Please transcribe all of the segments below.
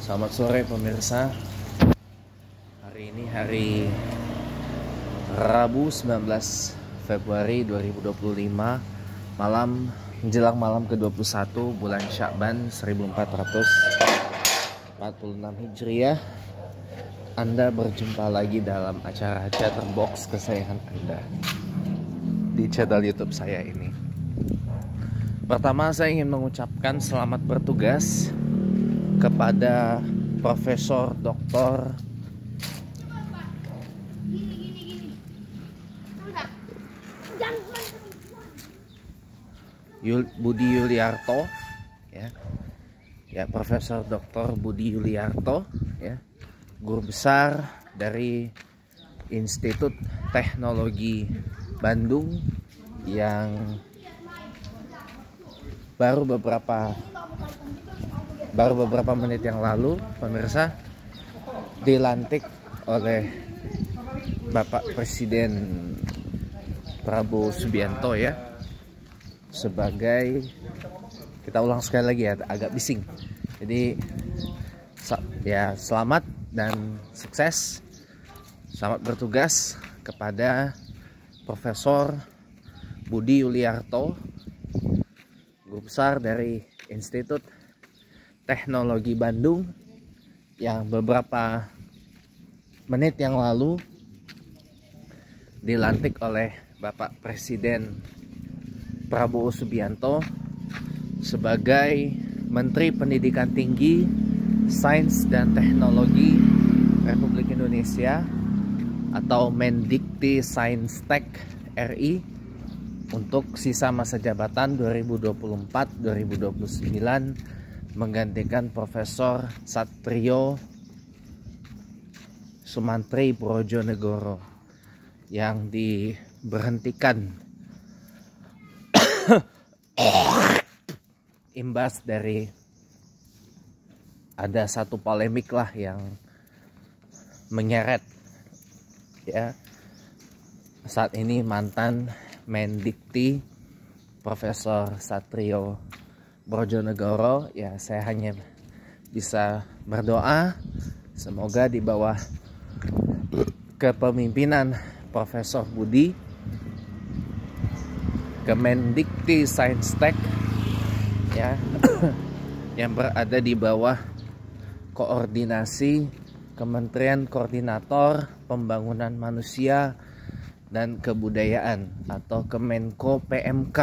Selamat sore pemirsa. Hari ini hari Rabu 19 Februari 2025, menjelang malam ke-21 bulan Sya'ban 1446 Hijriah. Anda berjumpa lagi dalam acara Chatterbox kesayangan Anda di channel YouTube saya ini. Pertama, saya ingin mengucapkan selamat bertugas kepada Profesor Dr. Budi Yuliarto, Profesor Dr. Budi Yuliarto, guru besar dari Institut Teknologi Bandung, yang baru beberapa menit yang lalu pemirsa dilantik oleh Bapak Presiden Prabowo Subianto sebagai, kita ulang sekali lagi agak bising. Jadi selamat dan sukses, selamat bertugas kepada Profesor Budi Yuliarto, guru besar dari Institut Teknologi Bandung, yang beberapa menit yang lalu dilantik oleh Bapak Presiden Prabowo Subianto sebagai Menteri Pendidikan Tinggi, Sains dan Teknologi Republik Indonesia atau Mendikti Saintek RI untuk sisa masa jabatan 2024-2029, menggantikan Profesor Satrio Sumantri Brojonegoro yang diberhentikan imbas dari ada satu polemik lah yang menyeret saat ini mantan Mendikti Profesor Satrio Brojonegoro. Saya hanya bisa berdoa semoga di bawah kepemimpinan Profesor Budi, Kemendikti Saintek yang berada di bawah koordinasi Kementerian Koordinator Pembangunan Manusia dan Kebudayaan atau Kemenko PMK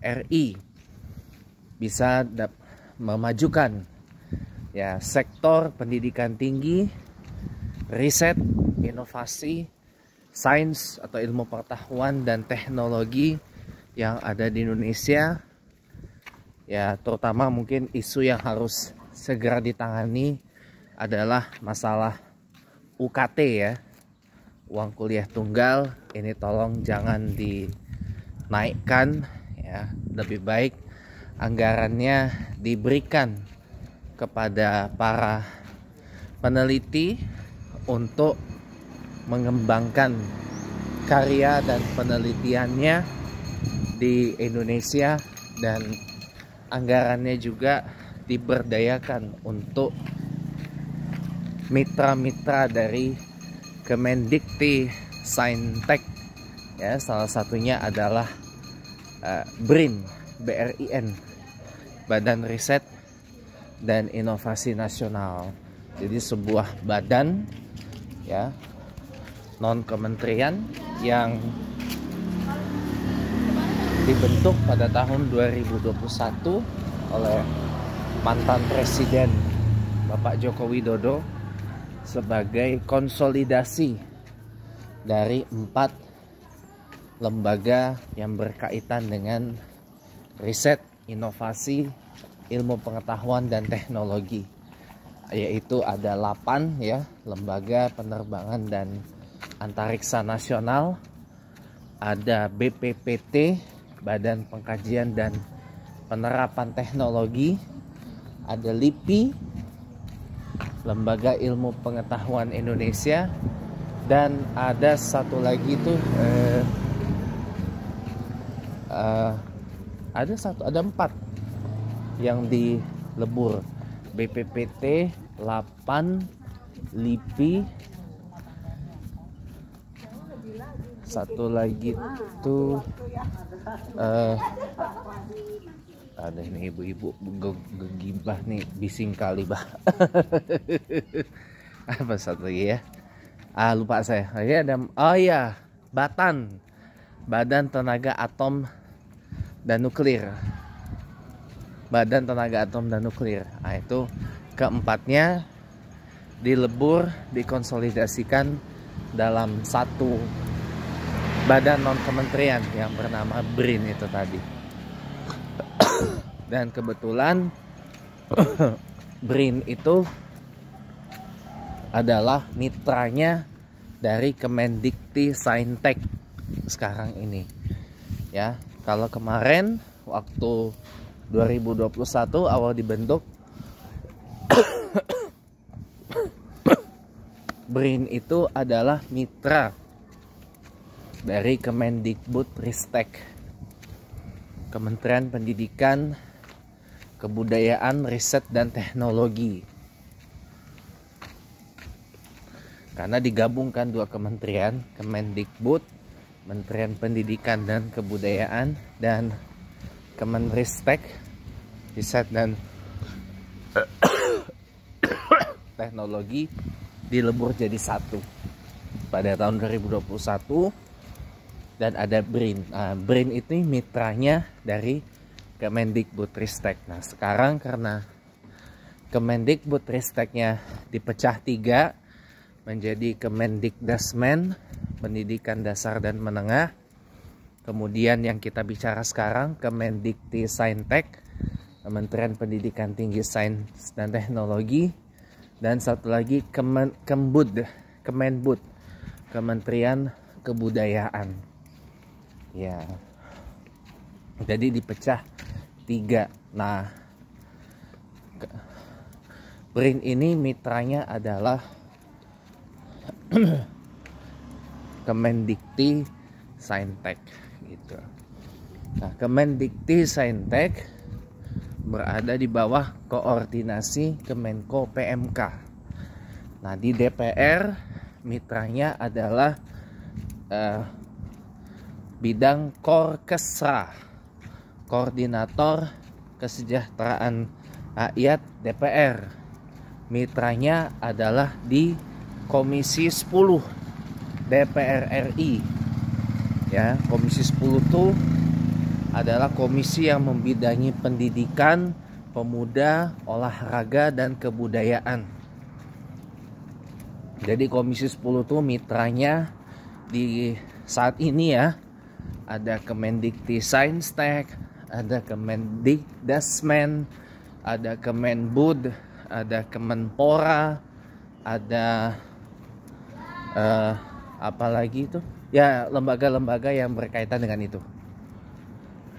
RI, bisa memajukan sektor pendidikan tinggi, riset, inovasi, sains atau ilmu pengetahuan dan teknologi yang ada di Indonesia. Terutama mungkin isu yang harus segera ditangani adalah masalah UKT, uang kuliah tunggal. Ini tolong jangan dinaikkan, lebih baik anggarannya diberikan kepada para peneliti untuk mengembangkan karya dan penelitiannya di Indonesia, dan anggarannya juga diberdayakan untuk mitra-mitra dari Kemendikti Saintek, salah satunya adalah BRIN, Badan Riset dan Inovasi Nasional. Jadi sebuah badan non kementerian yang dibentuk pada tahun 2021 oleh mantan Presiden Bapak Joko Widodo sebagai konsolidasi dari 4 lembaga yang berkaitan dengan riset, inovasi, ilmu pengetahuan dan teknologi, yaitu ada 8 lembaga penerbangan dan antariksa nasional, ada BPPT, Badan Pengkajian dan Penerapan Teknologi, ada LIPI, Lembaga Ilmu Pengetahuan Indonesia, dan ada satu lagi tuh ada 4 yang dilebur, BPPT, 8 LIPI, satu lagi tuh ada nih ibu-ibu gegibah nih, bising kali bah. Apa satu lagi ya, lupa saya. Ada, oh ya, Badan Tenaga Atom dan Nuklir. Badan Tenaga Atom dan Nuklir. Nah, itu keempatnya dilebur, dikonsolidasikan dalam satu badan non kementerian yang bernama BRIN itu tadi. Dan kebetulan BRIN itu adalah mitranya dari Kemendikti-Saintek sekarang ini. Ya, kalau kemarin waktu 2021 awal dibentuk, BRIN itu adalah mitra dari Kemendikbudristek, Kementerian Pendidikan, Kebudayaan, Riset dan Teknologi. Karena digabungkan dua kementerian, Kemendikbud, Kementerian Pendidikan dan Kebudayaan, dan Kemenristek, Riset dan Teknologi, dilebur jadi satu pada tahun 2021. Dan ada BRIN. Nah, BRIN itu mitranya dari Kemendikbudristek. Nah, sekarang karena Kemendikbudristeknya dipecah 3 menjadi Kemendikdasmen, Pendidikan Dasar dan Menengah. Kemudian yang kita bicara sekarang Kemendikti-Saintek, Kementerian Pendidikan Tinggi, Sains dan Teknologi. Dan satu lagi Kemendbud, Kementerian Kebudayaan. Ya, jadi dipecah 3. Nah, BRIN ini mitranya adalah Kemendikti-Saintek gitu. Nah, Kemendikti-Saintek berada di bawah koordinasi Kemenko PMK. Nah, di DPR mitranya adalah bidang Korkesra, Koordinator Kesejahteraan Rakyat DPR. Mitranya adalah di Komisi 10 DPR RI. Ya, Komisi 10 itu adalah komisi yang membidangi pendidikan, pemuda, olahraga dan kebudayaan. Jadi Komisi 10 itu mitranya di saat ini ya, ada Kemendikti-Saintek, ada Kemendikdasmen, ada Kemenbud, ada Kemenpora, ada apa lagi itu? Ya, lembaga-lembaga yang berkaitan dengan itu.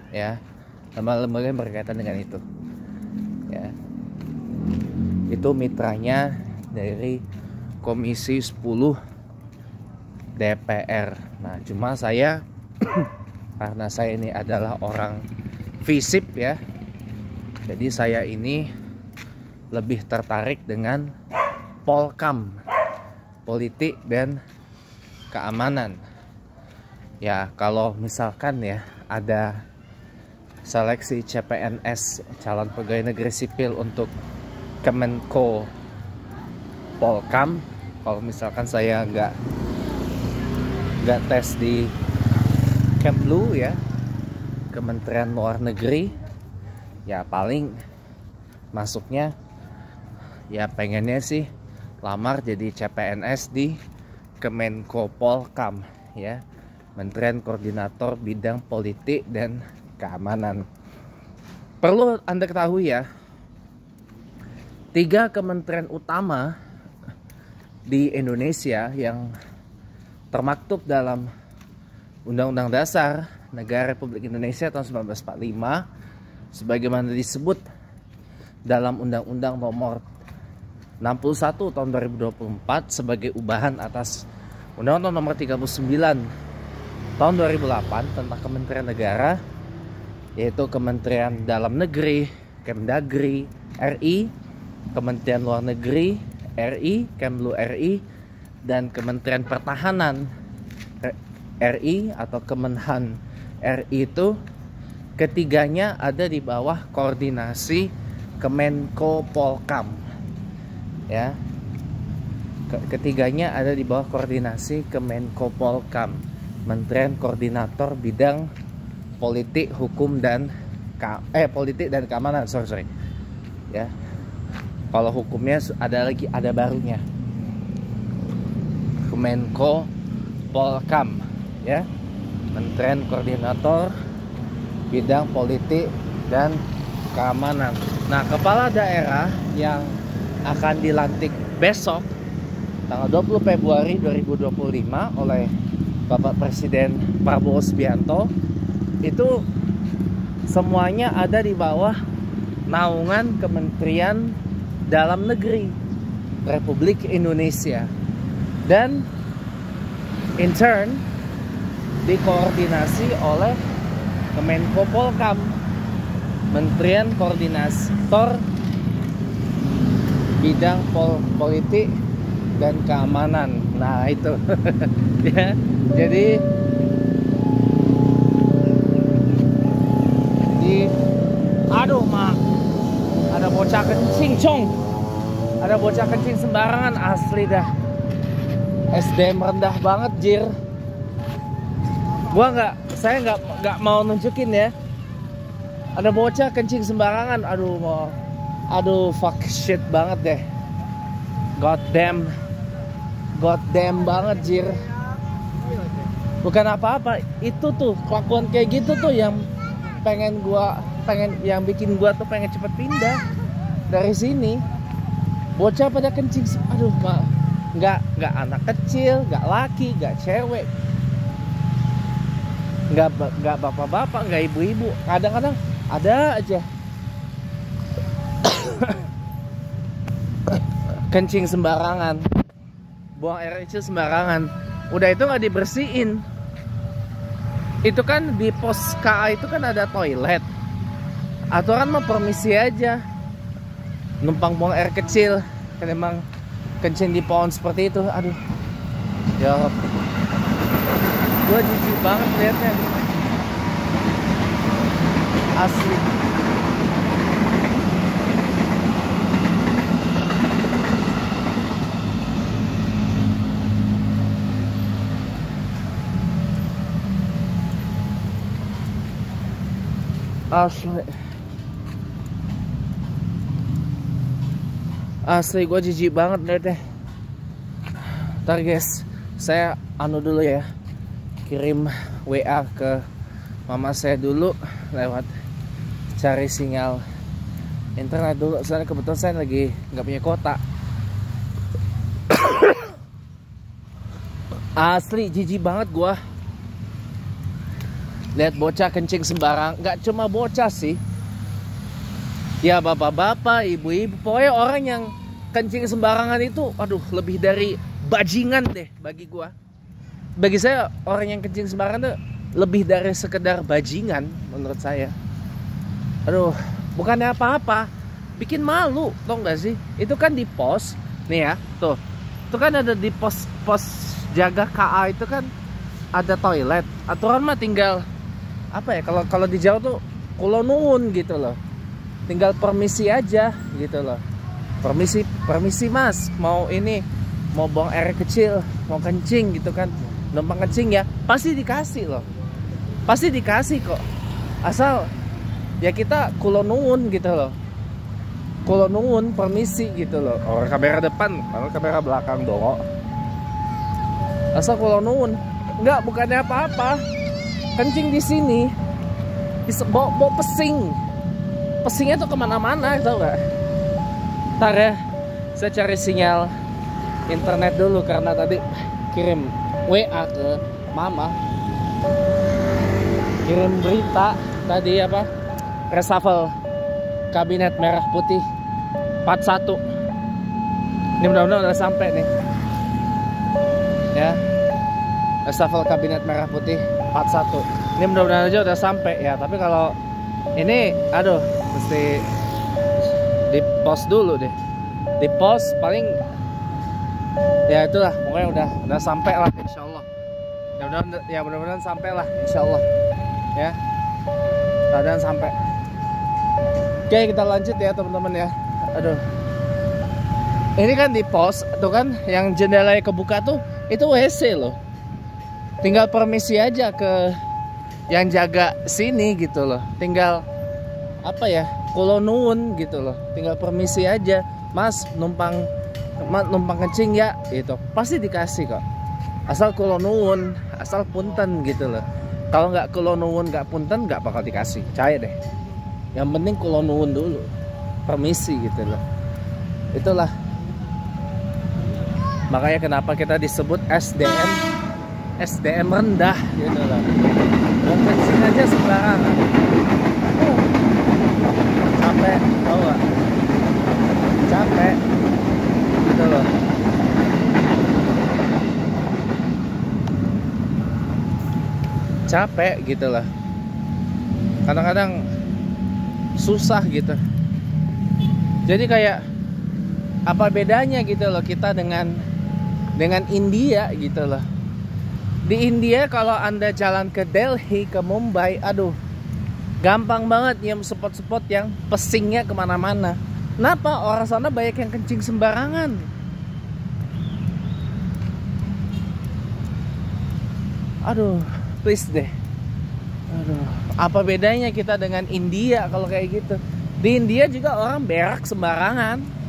Ya, lembaga-lembaga yang berkaitan dengan itu. Ya. Itu mitranya dari Komisi 10 DPR. Nah, cuma saya karena saya ini adalah orang FISIP ya. Jadi saya ini lebih tertarik dengan Polkam, politik dan keamanan. Ya, kalau misalkan ya ada seleksi CPNS, calon pegawai negeri sipil untuk Kemenko Polkam, kalau misalkan saya nggak tes di Kemlu ya, Kementerian Luar Negeri, ya paling masuknya ya pengennya sih lamar jadi CPNS di Kemenko Polkam ya, Kementerian Koordinator Bidang Politik dan Keamanan. Perlu Anda ketahui ya, 3 kementerian utama di Indonesia yang termaktub dalam Undang-Undang Dasar Negara Republik Indonesia tahun 1945 sebagaimana disebut dalam Undang-Undang Nomor 61 tahun 2024 sebagai ubahan atas Undang-Undang Nomor 39 tahun 2008 tentang Kementerian Negara, yaitu Kementerian Dalam Negeri, Kemdagri RI, Kementerian Luar Negeri RI, Kemlu RI, dan Kementerian Pertahanan RI atau Kemenhan RI itu ketiganya ada di bawah koordinasi Kemenko Polkam. Ya. Ketiganya ada di bawah koordinasi Kemenko Polkam, Kementerian Koordinator Bidang Politik, Hukum dan Politik dan Keamanan. Sorry. Ya. Kalau hukumnya ada barunya. Kemenko Polkam, ya. Kementerian Koordinator Bidang Politik dan Keamanan. Nah, kepala daerah yang akan dilantik besok tanggal 20 Februari 2025 oleh Bapak Presiden Prabowo Subianto itu semuanya ada di bawah naungan Kementerian Dalam Negeri Republik Indonesia, dan in turn dikoordinasi oleh Kemenko Polkam, Kementerian Koordinator Bidang Politik dan Keamanan. Nah itu ya, jadi aduh mak, ada bocah kencing cong, ada bocah kencing sembarangan, asli dah. SDM rendah banget jir. Saya nggak mau nunjukin ya. Ada bocah kencing sembarangan, aduh fuck shit banget deh. God damn banget jir. Bukan apa-apa, itu tuh kelakuan kayak gitu tuh yang yang bikin gua tuh pengen cepet pindah dari sini. Bocah pada kencing, aduh mak, nggak anak kecil, nggak laki, nggak cewek, nggak bapak-bapak, nggak ibu-ibu, kadang-kadang ada aja kencing sembarangan, buang air kecil sembarangan. Udah itu nggak dibersihin. Itu kan di pos KA itu kan ada toilet. Aturan mah permisi aja. Numpang buang air kecil, kan emang kencing di pohon seperti itu. Aduh, ya gua jijik banget liatnya, asli. Asli gue jijik banget liatnya. Ntar guys, saya dulu ya, kirim WA ke mama saya dulu lewat cari sinyal internet dulu. Soalnya kebetulan saya lagi nggak punya kuota. Asli jijik banget gue lihat bocah kencing sembarang. Nggak cuma bocah sih, ya bapak-bapak, ibu-ibu, pokoknya orang yang kencing sembarangan itu, aduh, lebih dari bajingan deh bagi gua. Bagi saya orang yang kencing sembarangan tuh lebih dari sekedar bajingan menurut saya. Aduh, bukannya apa-apa, bikin malu, tau gak sih? Itu kan di pos, nih ya, tuh, itu kan ada di pos jaga KA itu kan ada toilet. Aturan mah tinggal apa ya? Kalau di Jawa tuh kulo nuwun gitu loh. Tinggal permisi aja gitu loh. Permisi mas, mau buang air kecil, mau kencing gitu kan, numpang kencing ya, pasti dikasih loh, pasti dikasih kok, asal ya kita kulo nuwun gitu loh, kulo nuwun permisi gitu loh. Orang kamera depan, kalau kamera belakang dong, asal kulo nuwun. Enggak, bukannya apa-apa, kencing di sini bawa pesingnya tuh kemana-mana, tau gak? Ntar ya, saya cari sinyal internet dulu karena tadi kirim WA ke mama, kirim berita tadi apa, reshuffle Kabinet Merah Putih part 1. Ini mudah-mudahan udah sampai nih ya, reshuffle Kabinet Merah Putih part 1. Ini mudah-mudahan aja udah sampai ya. Tapi kalau ini, aduh, mesti Di pos dulu deh. Di pos paling ya itulah, pokoknya udah sampai lah insyaallah. Mudah-mudahan sampai lah insyaallah. Ya. Mudah-mudahan sampai. Oke, kita lanjut ya teman-teman ya. Aduh. Ini kan di pos tuh kan yang jendelanya kebuka tuh itu WC loh. Tinggal permisi aja ke yang jaga sini gitu loh. Tinggal apa ya? Kulo nuwun gitu loh. Tinggal permisi aja. Mas numpang kencing ya gitu. Pasti dikasih kok. Asal kulo nuwun, asal punten gitu loh. Kalau nggak kulo nuwun, nggak punten, nggak bakal dikasih. Percaya deh. Yang penting kulo nuwun dulu. Permisi gitu loh. Itulah. Makanya kenapa kita disebut SDM rendah gitu loh. Mau kencing aja sembarangan. Capek, tau gak? Capek gitu loh. Capek gitu loh. Kadang-kadang susah gitu. Jadi kayak apa bedanya gitu loh kita dengan India gitu loh. Di India kalau Anda jalan ke Delhi, ke Mumbai, aduh, gampang banget nyium spot-spot yang pesingnya kemana-mana. Kenapa? Orang sana banyak yang kencing sembarangan. Aduh, please deh. Aduh, apa bedanya kita dengan India kalau kayak gitu? Di India juga orang berak sembarangan.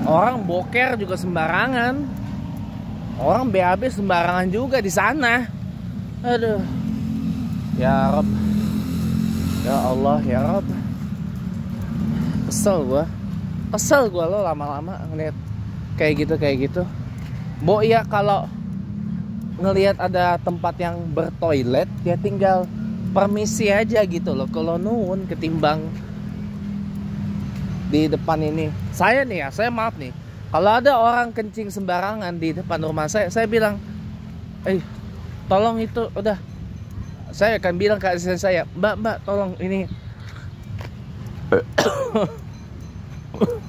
Orang boker juga sembarangan. Orang BAB sembarangan juga di sana. Aduh. Ya Rob. Ya Allah, ya Rob. Kesel gua lo lama-lama ngeliat kayak gitu. Bo ya kalau ngelihat ada tempat yang bertoilet ya tinggal permisi aja gitu loh. Kalau nuwun ketimbang di depan ini. Saya maaf nih. Kalau ada orang kencing sembarangan di depan rumah saya bilang, tolong itu udah. Saya akan bilang ke asisten saya, Mbak, tolong ini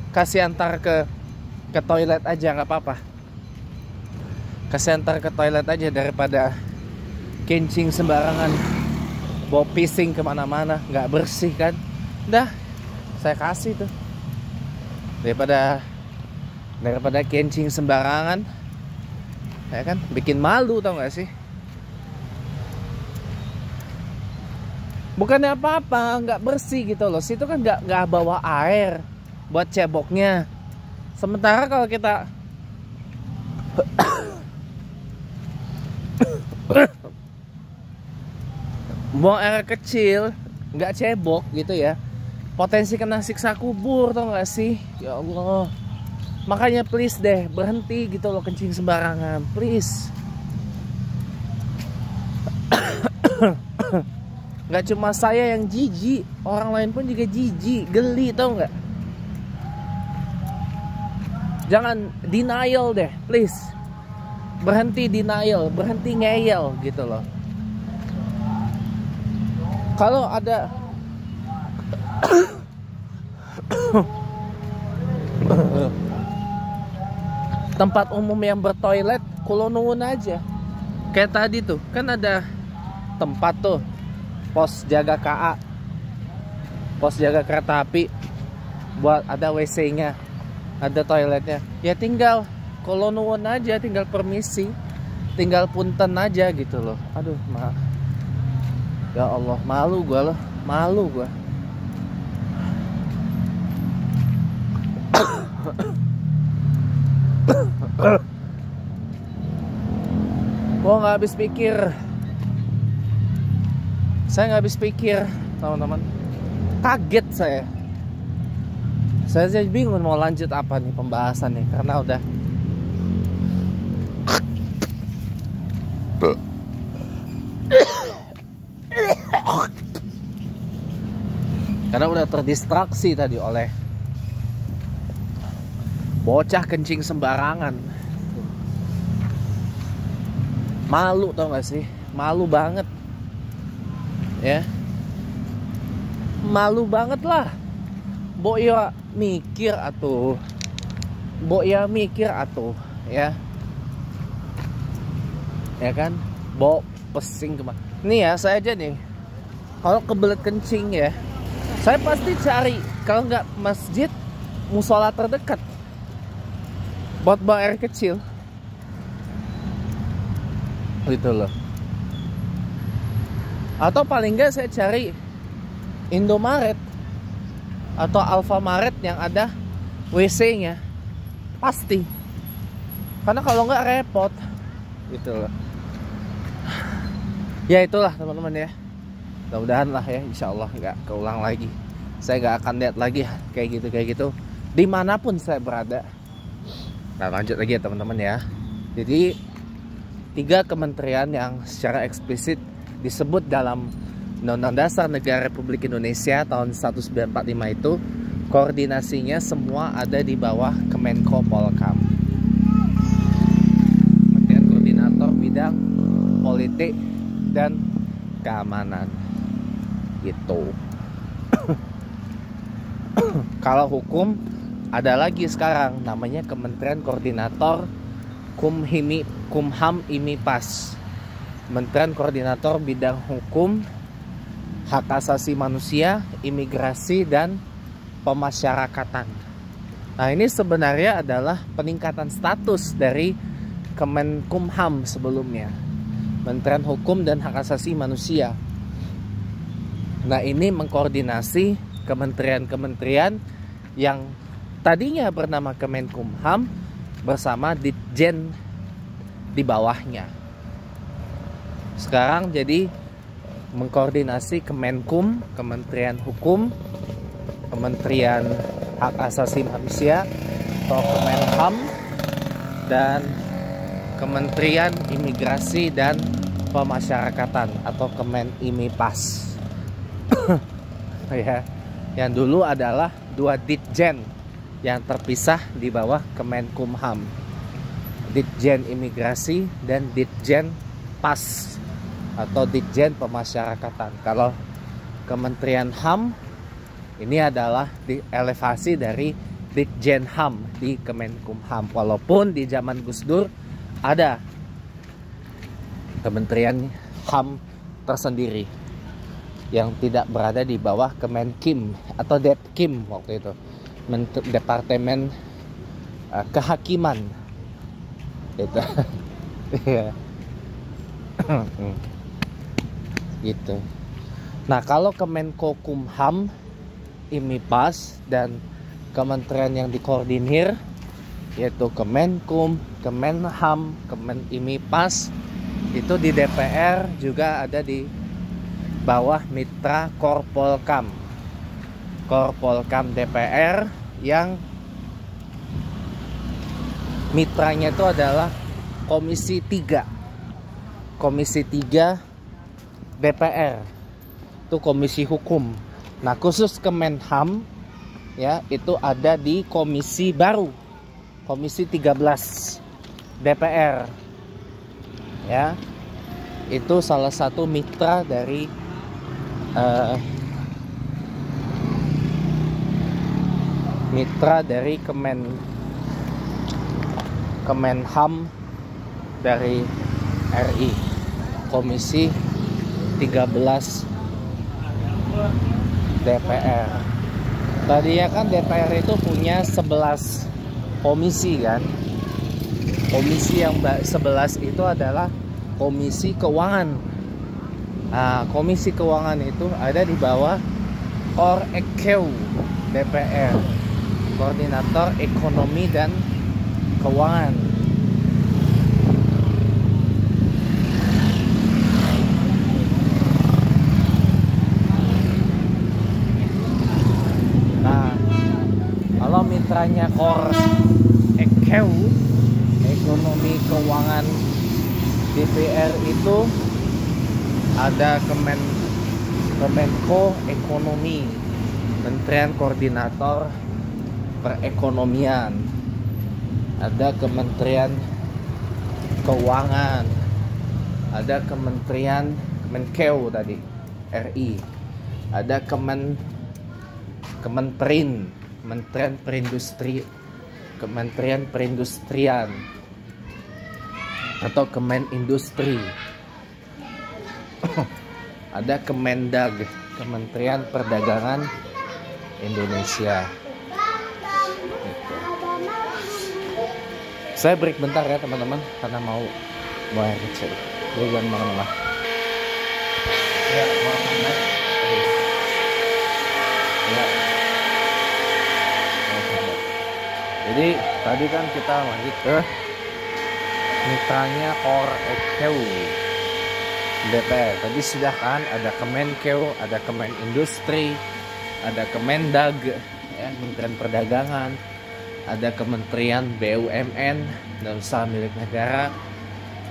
kasih antar ke toilet aja, nggak apa-apa. Kasih antar ke toilet aja daripada kencing sembarangan, bawa pising kemana-mana, nggak bersih kan. Udah, saya kasih tuh. Daripada kencing sembarangan, ya kan, bikin malu tau gak sih? Bukannya apa-apa, nggak bersih gitu loh. Situ kan nggak bawa air buat ceboknya. Sementara kalau kita buang air kecil, nggak cebok gitu ya, potensi kena siksa kubur tau gak sih? Ya Allah. Makanya please deh, berhenti gitu loh kencing sembarangan, please. Gak cuma saya yang jijik, orang lain pun juga jijik, geli tau gak? Jangan denial deh, please. Berhenti denial, berhenti ngeyel gitu loh. Kalau ada tempat umum yang bertoilet, kulo nuwun aja. Kayak tadi tuh, kan ada tempat tuh pos jaga KA, pos jaga kereta api, buat ada WC-nya, ada toiletnya. Ya tinggal kulo nuwun aja, tinggal permisi, tinggal punten aja gitu loh. Aduh, ya Allah, malu gua loh, malu gua. Gua nggak habis pikir. Saya nggak habis pikir, teman-teman. Kaget saya. Saya bingung mau lanjut apa nih pembahasan nih, karena udah terdistraksi tadi oleh bocah kencing sembarangan. Malu tau gak sih? Malu banget. Ya, malu banget lah. Mbok ya mikir atuh. Mbok ya mikir atuh, ya. Ya kan? Mbok pesing kemana? Nih ya, saya aja nih. Kalau kebelet kencing ya, saya pasti cari kalau nggak masjid, musola terdekat buat buang air kecil. Gitu loh. Atau paling nggak saya cari Indomaret atau Alfamaret yang ada WC-nya. Pasti. Karena kalau nggak repot. Gitu loh. Ya itulah teman-teman ya. Mudah-mudahan lah ya, insya Allah nggak keulang lagi. Saya nggak akan lihat lagi kayak gitu dimanapun saya berada. Nah lanjut lagi ya teman-teman ya. Jadi 3 kementerian yang secara eksplisit disebut dalam Undang-Undang Dasar Negara Republik Indonesia tahun 1945 itu, koordinasinya semua ada di bawah Kemenko Polhukam. Kementerian Koordinator Bidang Politik dan Keamanan. Gitu. Kalau hukum ada lagi sekarang namanya Kementerian Koordinator Kumham Imipas. Kementerian Koordinator Bidang Hukum, Hak Asasi Manusia, Imigrasi dan Pemasyarakatan. Nah, ini sebenarnya adalah peningkatan status dari Kemenkumham sebelumnya. Kementerian Hukum dan Hak Asasi Manusia. Nah, ini mengkoordinasi kementerian-kementerian yang tadinya bernama Kemenkumham bersama Ditjen di bawahnya. Sekarang jadi mengkoordinasi Kemenkum, Kementerian Hukum, Kementerian Hak Asasi Manusia atau Kemenham, dan Kementerian Imigrasi dan Pemasyarakatan atau Kemenimipas. Ya, yang dulu adalah 2 Ditjen yang terpisah di bawah Kemenkumham. Ditjen Imigrasi dan Ditjen PAS atau Ditjen Pemasyarakatan. Kalau Kementerian HAM ini adalah elevasi dari Ditjen HAM di Kemenkumham. Walaupun di zaman Gus Dur ada Kementerian HAM tersendiri yang tidak berada di bawah Kemenkim atau Depkim waktu itu, Departemen Kehakiman itu. Gitu. Nah, kalau Kemenko Kumham, Imipas dan kementerian yang dikoordinir yaitu Kemenkum, Kemenham, Kemenimipas itu di DPR juga ada di bawah mitra Korpolkam. Korpolkam DPR yang mitranya itu adalah Komisi 3. Komisi 3 DPR. Itu komisi hukum. Nah, khusus Kemenham ya, itu ada di komisi baru. Komisi 13 DPR. Ya. Itu salah satu mitra dari Kemenham dari RI. Komisi 13 DPR. Tadinya kan DPR itu punya 11 komisi kan. Komisi yang 11 itu adalah Komisi Keuangan. Nah, Komisi Keuangan itu ada di bawah Korekeu DPR, Koordinator Ekonomi dan Keuangan. Nah, kalau mitranya Korekeu, Ekonomi Keuangan DPR itu ada Kemenko Ekonomi, Kementerian Koordinator Perekonomian. Ada Kementerian Keuangan, ada Kementerian Kemenkeu tadi RI, ada Kementerian Perindustrian atau Kemenindustri. Ada Kemendag, Kementerian Perdagangan Indonesia. Gitu. Saya break bentar ya teman-teman, karena mau air kecil. Jadi jangan mana-mana. Ya, ya. Jadi tadi kan kita lanjut ke mitranya Korekeu DPR. Tadi sudah kan ada Kemenkeu, ada Kemenindustri, ada Kemendag, ya, Kementerian Perdagangan, ada Kementerian BUMN dan Usaha Milik Negara,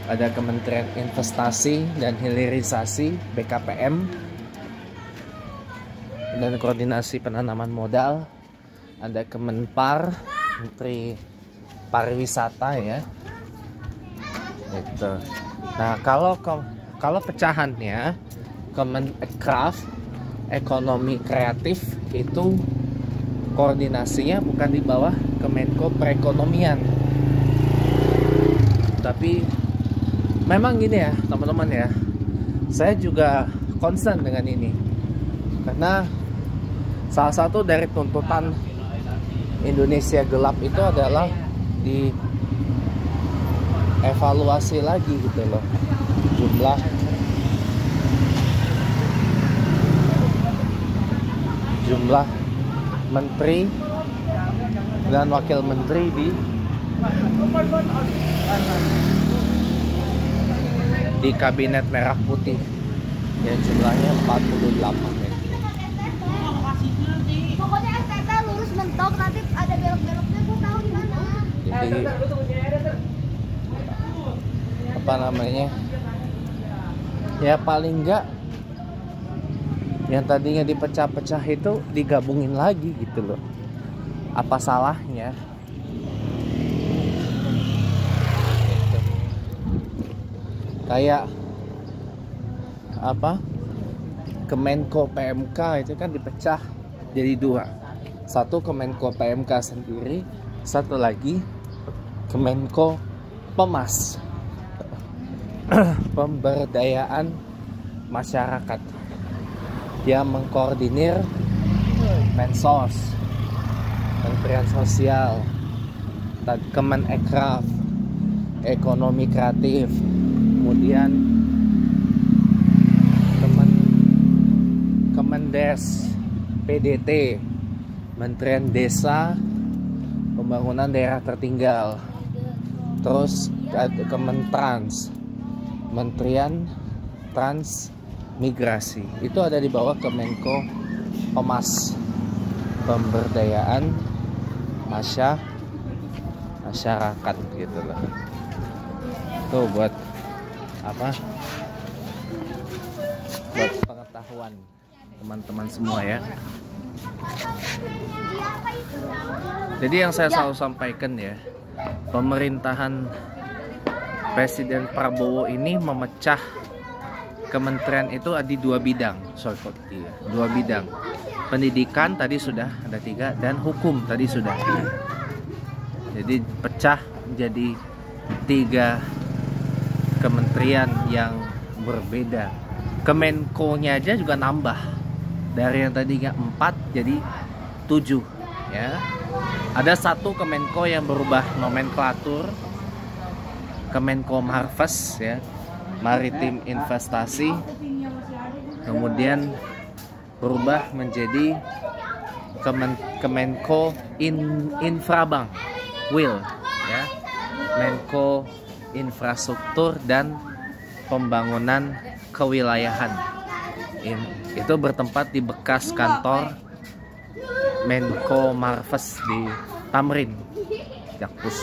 ada Kementerian Investasi dan Hilirisasi BKPM, dan Koordinasi Penanaman Modal, ada Kemenpar, Menteri Pariwisata ya. Gitu. Nah, kalau pecahannya Kemenekraf, Ekonomi Kreatif, itu koordinasinya bukan di bawah Kemenko Perekonomian. Tapi memang gini ya teman-teman ya, saya juga concern dengan ini, karena salah satu dari tuntutan Indonesia gelap itu adalah di evaluasi lagi gitu loh, jumlah menteri dan wakil menteri di kabinet merah putih yang jumlahnya 48 ya. Pokoknya STT lurus mentok, nanti ada belok-beloknya, gue tahu di mana. Jadi apa namanya, ya paling enggak yang tadinya dipecah-pecah itu digabungin lagi gitu loh. Apa salahnya? Gitu. Kayak apa, Kemenko PMK itu kan dipecah jadi dua. Satu Kemenko PMK sendiri, satu lagi Kemenko Pemas, Pemberdayaan Masyarakat, yang mengkoordinir Mensos, Kementerian Sosial, Kemenekraf, Ekonomi Kreatif, kemudian Kemendes, PDT, Kementerian Desa, Pembangunan Daerah Tertinggal, terus Kementrans, Kementerian Transmigrasi, itu ada di bawah Kemenko Pemas, Pemberdayaan Masyarakat gitu loh. Tuh buat apa? Buat pengetahuan teman-teman semua ya. Jadi yang saya selalu sampaikan ya, pemerintahan Presiden Prabowo ini memecah kementerian itu di dua bidang, dua bidang. Pendidikan tadi sudah ada 3, dan hukum tadi sudah. Jadi pecah menjadi 3 kementerian yang berbeda. Kemenko-nya aja juga nambah, dari yang tadinya 4 jadi 7 ya. Ada 1 Kemenko yang berubah nomenklatur, Kemenko Marves ya, Maritim Investasi, kemudian berubah menjadi Kemenko Infrabank Will ya, Menko Infrastruktur dan Pembangunan Kewilayahan. Itu bertempat di bekas kantor Menko Marves di Tamrin, Jakpus.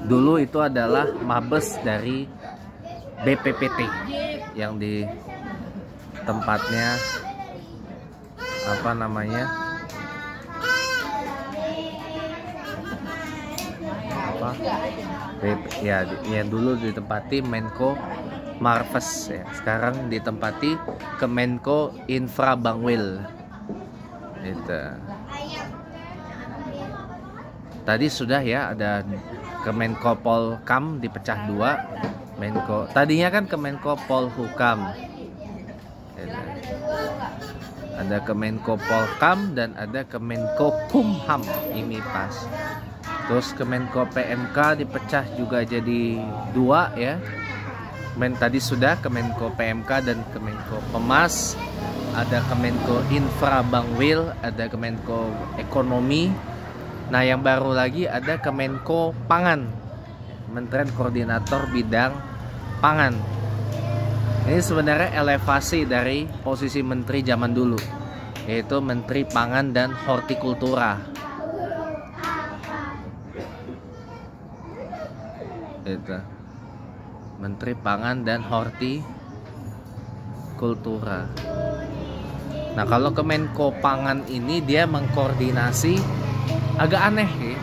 Dulu itu adalah mabes dari BPPT yang di tempatnya apa namanya, apa ya dulu ditempati Menko Marves ya, sekarang ditempati Kemenko Infrabankwil Itu. Tadi sudah ya, ada Kemenko Polkam dipecah dua. Menko tadinya kan Kemenko Polhukam. Gitu. Ada Kemenko Polkam dan ada Kemenko Kumham, ini pas. Terus Kemenko PMK dipecah juga jadi dua ya. Tadi sudah Kemenko PMK dan Kemenko Pemas. Ada Kemenko Infra Bangwil, ada Kemenko Ekonomi. Nah, yang baru lagi ada Kemenko Pangan, Kementerian Koordinator Bidang Pangan. Ini sebenarnya elevasi dari posisi menteri zaman dulu, yaitu Menteri Pangan dan Hortikultura. Itu. Menteri Pangan dan Hortikultura. Nah, kalau Kemenko Pangan ini dia mengkoordinasi, agak aneh ya.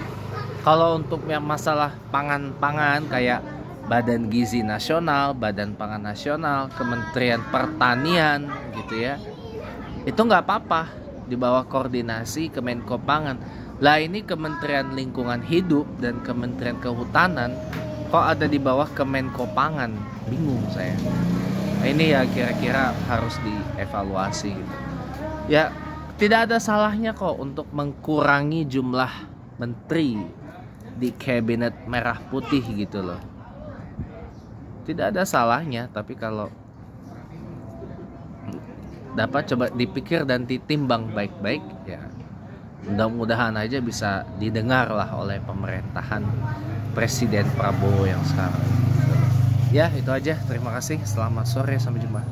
Kalau untuk yang masalah pangan-pangan kayak Badan Gizi Nasional, Badan Pangan Nasional, Kementerian Pertanian gitu ya, itu nggak apa-apa di bawah koordinasi Kemenko Pangan. Lah ini Kementerian Lingkungan Hidup dan Kementerian Kehutanan kok ada di bawah Kemenko Pangan? Bingung saya. Nah, ini ya kira-kira harus dievaluasi gitu. Ya, tidak ada salahnya kok untuk mengurangi jumlah menteri di kabinet merah putih gitu loh. Tidak ada salahnya, tapi kalau dapat coba dipikir dan ditimbang baik-baik ya, mudah-mudahan aja bisa didengar lah oleh pemerintahan Presiden Prabowo yang sekarang. Ya, itu aja. Terima kasih. Selamat sore, sampai jumpa.